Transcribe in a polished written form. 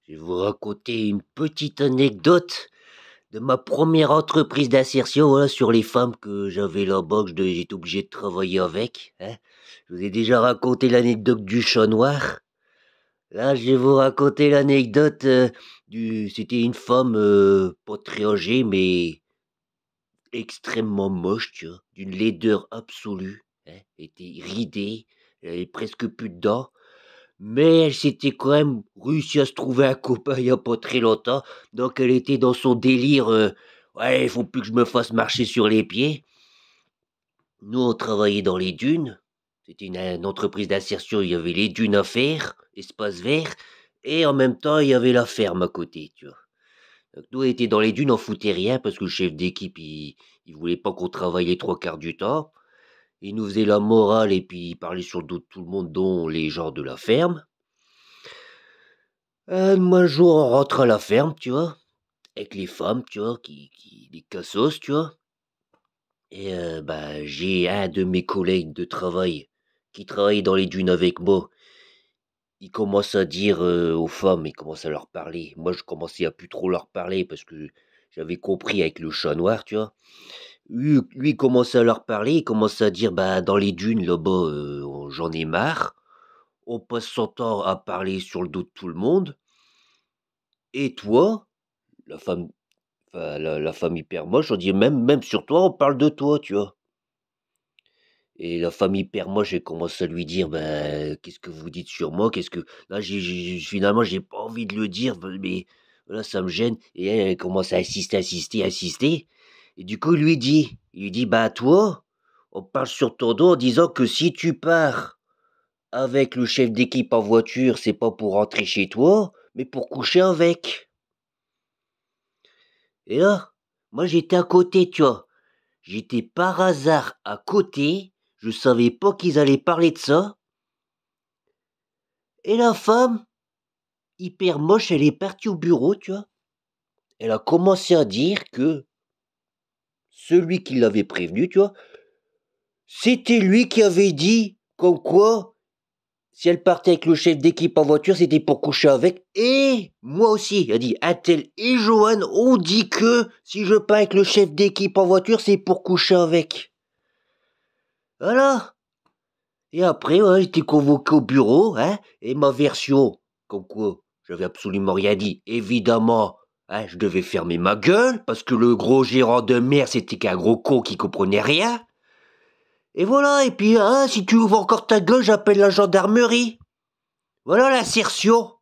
Je vais vous raconter une petite anecdote de ma première entreprise d'insertion, voilà, sur les femmes que j'avais là-bas, j'étais obligé de travailler avec, hein. Je vous ai déjà raconté l'anecdote du chat noir. Là, je vais vous raconter l'anecdote c'était une femme pas très âgée, mais extrêmement moche, tu vois, d'une laideur absolue, hein. Elle était ridée, elle avait presque plus de dents. Mais elle s'était quand même réussi à se trouver un copain il y a pas très longtemps, donc elle était dans son délire, «Ouais, il faut plus que je me fasse marcher sur les pieds». Nous, on travaillait dans les dunes, c'était une entreprise d'insertion, il y avait les dunes à faire, espace vert, et en même temps, il y avait la ferme à côté, tu vois? Donc nous, on était dans les dunes, on foutait rien parce que le chef d'équipe, il voulait pas qu'on travaille les 3 quarts du temps. Il nous faisait la morale et puis il parlait sur le dos de tout le monde, dont les gens de la ferme. Moi, un jour, on rentre à la ferme, tu vois? Avec les femmes, tu vois? Qui les cassos, tu vois? Et bah, j'ai un de mes collègues de travail qui travaille dans les dunes avec moi. Il commence à dire, aux femmes, il commence à leur parler. Moi, je commençais à plus trop leur parler parce que j'avais compris avec le chat noir, tu vois? Lui, il commençait à leur parler, il commence à dire: «Bah, dans les dunes là-bas, j'en ai marre. On passe son temps à parler sur le dos de tout le monde et toi, la femme». Enfin, la femme hyper moche, on dit même sur toi, on parle de toi, tu vois? Et la femme hyper moche, elle commence à lui dire: «Ben, qu'est-ce que vous dites sur moi? Qu'est-ce que» là, j'ai finalement, j'ai pas envie de le dire, mais voilà, ça me gêne et elle, elle commence à insister, insister, insister et du coup, il lui dit: «Bah, toi, on parle sur ton dos en disant que si tu pars avec le chef d'équipe en voiture, c'est pas pour rentrer chez toi, mais pour coucher avec». Et là, moi, j'étais à côté, tu vois? J'étais par hasard à côté, je savais pas qu'ils allaient parler de ça. Et la femme, hyper moche, elle est partie au bureau, tu vois. Elle a commencé à dire que celui qui l'avait prévenu, tu vois, c'était lui qui avait dit comme quoi, si elle partait avec le chef d'équipe en voiture, c'était pour coucher avec. Et moi aussi, elle a dit, Atel et Johan ont dit que si je pars avec le chef d'équipe en voiture, c'est pour coucher avec. Voilà. Et après, ouais, j'étais convoqué au bureau, hein, et ma version, comme quoi j'avais absolument rien dit. Évidemment, hein, je devais fermer ma gueule, parce que le gros gérant de mer, c'était qu'un gros con qui comprenait rien. Et voilà, et puis, hein, si tu ouvres encore ta gueule, j'appelle la gendarmerie. Voilà l'assertion.